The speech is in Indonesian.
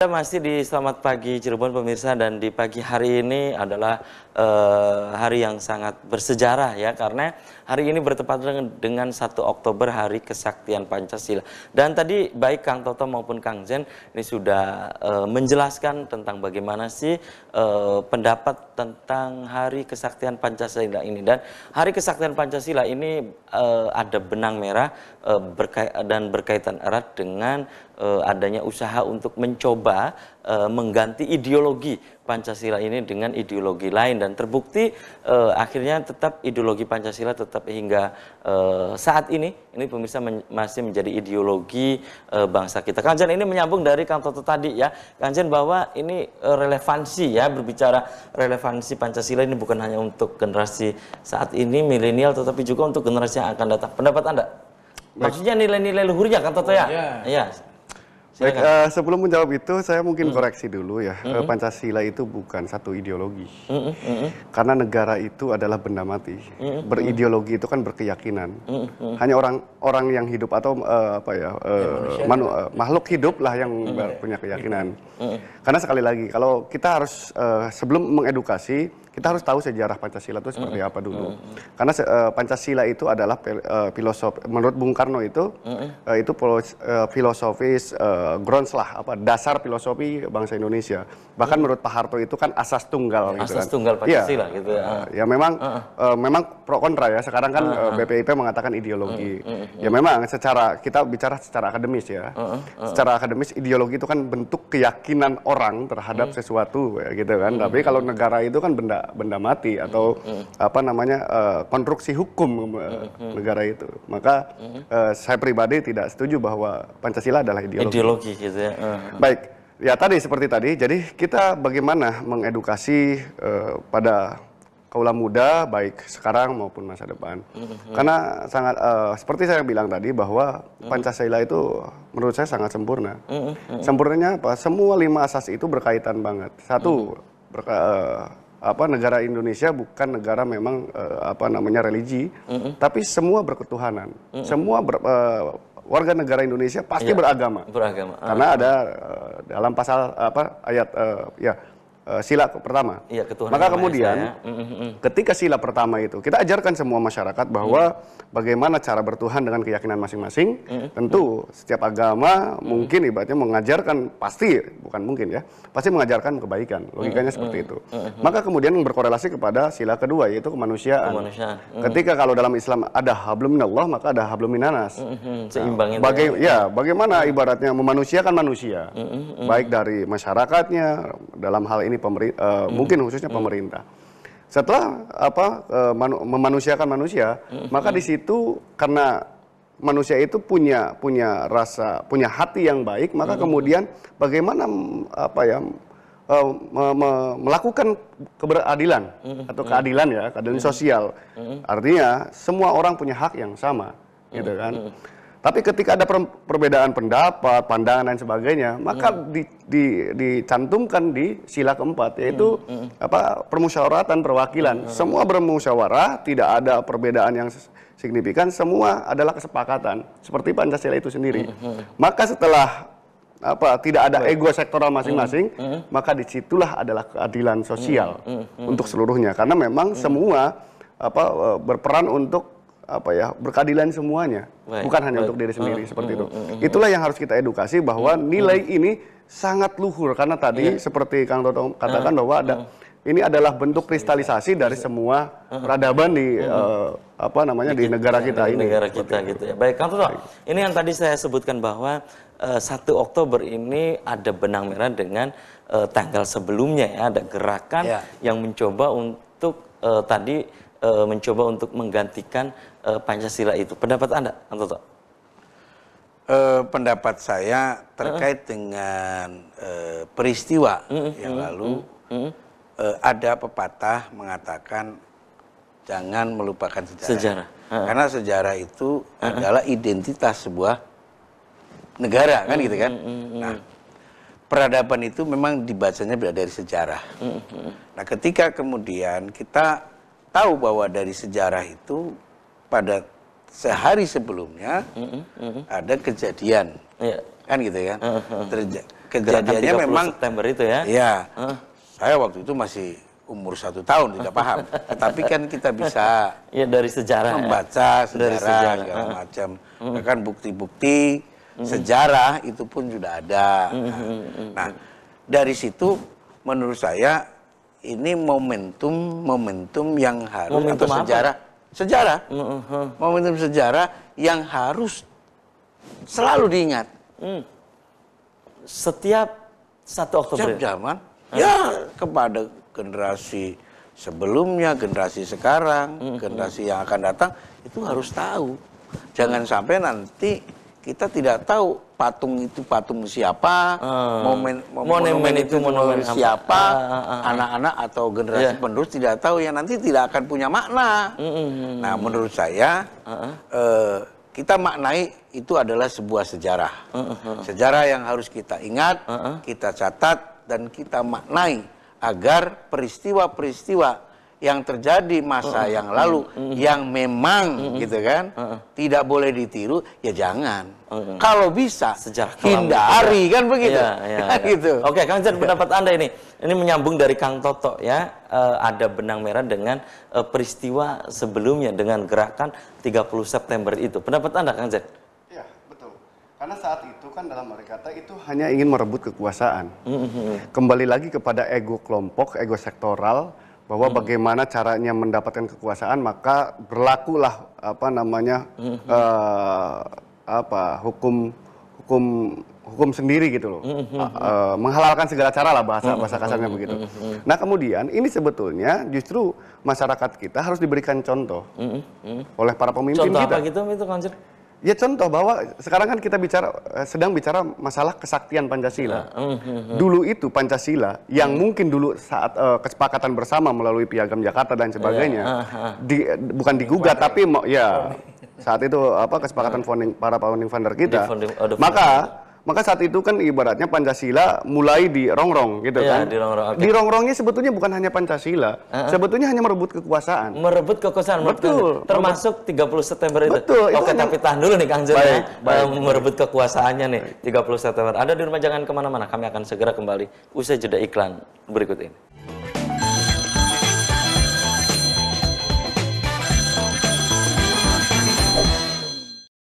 Anda masih di Selamat Pagi Cirebon pemirsa, dan di pagi hari ini adalah hari yang sangat bersejarah ya, karena hari ini bertepatan dengan 1 Oktober Hari Kesaktian Pancasila. Dan tadi baik Kang Toto maupun Kang Zen ini sudah menjelaskan tentang bagaimana sih pendapat tentang Hari Kesaktian Pancasila ini. Dan Hari Kesaktian Pancasila ini ada benang merah dan berkaitan erat dengan adanya usaha untuk mencoba mengganti ideologi Pancasila ini dengan ideologi lain, dan terbukti akhirnya tetap ideologi Pancasila tetap hingga saat ini pemirsa masih menjadi ideologi bangsa kita. Kang Jan, ini menyambung dari Kang Toto tadi ya, Kang Jan, bahwa ini relevansi ya, berbicara relevansi Pancasila ini bukan hanya untuk generasi saat ini milenial, tetapi juga untuk generasi yang akan datang. Pendapat Anda? Maksudnya nilai-nilai luhurnya Kang Toto ya? Iya. Baik, sebelum menjawab itu saya mungkin koreksi dulu ya. Pancasila itu bukan satu ideologi. Karena negara itu adalah benda mati. Berideologi itu kan berkeyakinan. Hanya orang yang hidup atau makhluk hidup lah yang punya keyakinan. Karena sekali lagi, kalau kita harus sebelum mengedukasi, kita harus tahu sejarah Pancasila itu seperti apa dulu. Karena Pancasila itu adalah filosofi, menurut Bung Karno itu filosofis grounds lah, dasar filosofi bangsa Indonesia. Bahkan menurut Pak Harto itu kan asas tunggal. Asas tunggal Pancasila ya, gitu ya. Ya memang pro kontra ya. Sekarang kan BPIP mengatakan ideologi. Ya memang kita bicara secara akademis ya. Secara akademis ideologi itu kan bentuk keyakinan orang terhadap sesuatu ya, gitu kan. Tapi kalau negara itu kan benda mati atau konstruksi hukum negara itu. Maka saya pribadi tidak setuju bahwa Pancasila adalah ideologi gitu ya. Baik, ya tadi seperti tadi. Jadi kita bagaimana mengedukasi pada kaula muda baik sekarang maupun masa depan. Karena sangat seperti saya bilang tadi bahwa Pancasila itu menurut saya sangat sempurna. Sempurnanya apa? Semua 5 asas itu berkaitan banget. Satu, negara Indonesia bukan negara memang religi, tapi semua berketuhanan. Semua warga negara Indonesia pasti beragama. Karena ada dalam pasal ayat sila pertama. Maka kemudian ketika sila pertama itu kita ajarkan semua masyarakat bahwa bagaimana cara bertuhan dengan keyakinan masing-masing. Tentu setiap agama mungkin ibaratnya mengajarkan, pasti mengajarkan kebaikan. Logikanya seperti itu. Maka kemudian berkorelasi kepada sila kedua, yaitu kemanusiaan. Ketika kalau dalam Islam ada hablum minallah, maka ada hablum minanas. Seimbang itu. Bagaimana ibaratnya memanusiakan manusia, baik dari masyarakatnya dalam hal ini mungkin khususnya pemerintah. Setelah memanusiakan manusia, maka di situ karena manusia itu punya hati yang baik, maka kemudian bagaimana melakukan keberadilan atau keadilan sosial. Artinya semua orang punya hak yang sama, gitu kan. Tapi ketika ada perbedaan pendapat, pandangan dan sebagainya, maka dicantumkan di sila keempat, yaitu permusyawaratan perwakilan. Semua bermusyawarah, tidak ada perbedaan yang signifikan, semua adalah kesepakatan seperti Pancasila itu sendiri. Maka setelah tidak ada ego sektoral masing-masing, maka disitulah adalah keadilan sosial untuk seluruhnya. Karena memang semua berperan untuk berkeadilan semuanya, bukan hanya untuk diri sendiri seperti itu. Itulah yang harus kita edukasi, bahwa nilai ini sangat luhur, karena tadi seperti Kang Toto katakan bahwa ini adalah bentuk kristalisasi dari semua peradaban di di negara kita ini. Negara kita gitu ya. Baik, Kang Toto, ini yang tadi saya sebutkan bahwa 1 Oktober ini ada benang merah dengan tanggal sebelumnya ya, ada gerakan yang mencoba untuk mencoba untuk menggantikan Pancasila itu. Pendapat Anda, Kang Toto? Pendapat saya terkait dengan peristiwa yang lalu, ada pepatah mengatakan jangan melupakan sejarah. Karena sejarah itu adalah identitas sebuah negara, kan gitu kan. Nah, peradaban itu memang dibacanya dari sejarah. Nah, ketika kemudian kita tahu bahwa dari sejarah itu pada sehari sebelumnya ada kejadian, kan gitu kan. kejadiannya 30 memang September itu ya. Iya. Saya waktu itu masih umur 1 tahun tidak paham. Tetapi kan kita bisa Ya dari sejarah. membaca Dari sejarah sejarah. segala macam. Kan bukti-bukti sejarah itu pun sudah ada. Nah, dari situ menurut saya ini momentum yang harus Momentum atau apa? sejarah. Momentum sejarah yang harus selalu diingat. Setiap 1 Oktober. Setiap zaman ya kepada generasi sebelumnya, generasi sekarang, generasi yang akan datang itu harus tahu. Jangan sampai nanti kita tidak tahu patung itu patung siapa, monumen itu monumen siapa, anak-anak atau generasi penerus tidak tahu, yang nanti tidak akan punya makna. Nah, menurut saya kita maknai itu adalah sebuah sejarah. Sejarah yang harus kita ingat, kita catat, dan kita maknai agar peristiwa-peristiwa yang terjadi masa yang lalu yang memang gitu kan tidak boleh ditiru, ya jangan. Kalau bisa Sejarah kelam hindari kan begitu. Gitu. Oke, Kang Jan, pendapat Anda ini menyambung dari Kang Toto ya. Ada benang merah dengan peristiwa sebelumnya dengan gerakan 30 September itu. Pendapat Anda, Kang Jan? Ya, betul. Karena saat itu kan dalam arti kata itu hanya ingin merebut kekuasaan. Kembali lagi kepada ego kelompok, ego sektoral, bahwa bagaimana caranya mendapatkan kekuasaan, maka berlakulah hukum sendiri gitu loh. Menghalalkan segala cara lah, bahasa kasarnya begitu. Nah, kemudian ini sebetulnya justru masyarakat kita harus diberikan contoh oleh para pemimpin Contoh kita. apa gitu itu, Kang Jan? Ya contoh bahwa sekarang kan kita sedang bicara masalah kesaktian Pancasila. Dulu itu Pancasila yang mungkin dulu saat kesepakatan bersama melalui Piagam Jakarta dan sebagainya, bukan digugat tapi saat itu kesepakatan para founding father kita. Maka saat itu kan ibaratnya Pancasila mulai dirongrong gitu kan. Dirongrongnya sebetulnya bukan hanya Pancasila, sebetulnya hanya merebut kekuasaan. Merebut kekuasaan, betul. Termasuk 30 September itu. Betul. Oke, tapi tahan dulu nih Kang Jan ya. Baik. Merebut kekuasaannya nih 30 September. Anda di rumah jangan kemana-mana, kami akan segera kembali usai jeda iklan berikut ini.